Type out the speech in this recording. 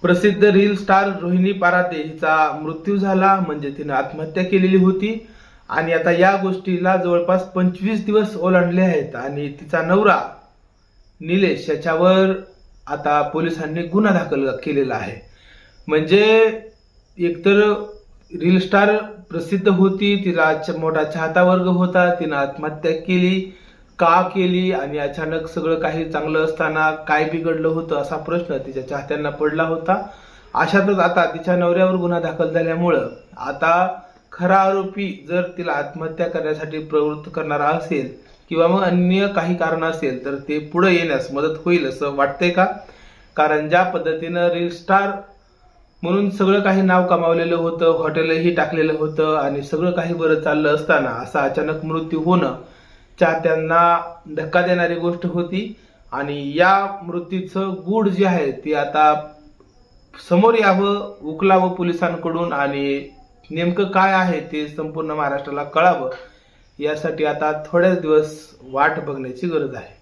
प्रसिद्ध reel star Rohini पराते हिचा मृत्यू झाला, म्हणजे तिने आत्महत्या केलेली होती आणि आता या गोष्टीला जवळपास 25 दिवस ओलांडले आहेत आणि तिचा नवरा निलेश याच्यावर आता पोलिसांनी गुन्हा दाखल केलेला आहे। म्हणजे एकतर रील स्टार प्रसिद्ध होती, तिला मोठा चाहता वर्ग होता, तिने आत्महत्या केली का केली आणि अचानक सगळं काही चांगलं असताना काय बिघडलं होतं असा प्रश्न तिच्या चाहत्यांना पडला होता। अशातच आता तिच्या नवऱ्यावर गुन्हा दाखल झाल्यामुळं आता खरा आरोपी जर तिला आत्महत्या करण्यासाठी प्रवृत्त करणारा असेल किंवा मग अन्य काही कारण असेल तर ते पुढे येण्यास मदत होईल असं वाटतंय का? कारण ज्या पद्धतीनं रील स्टार म्हणून सगळं काही नाव कमावलेलं होतं, हॉटेलही टाकलेलं होतं आणि सगळं काही बरं चाललं असताना असा अचानक मृत्यू होणं चाहत्यांना धक्का देणारी गोष्ट होती आणि या मृत्यूचं गूढ जे आहे ते आता समोर यावं, उकलावं पोलिसांकडून आणि नेमकं काय आहे ते संपूर्ण महाराष्ट्राला कळावं यासाठी आता थोड्याच दिवस वाट बघण्याची गरज आहे।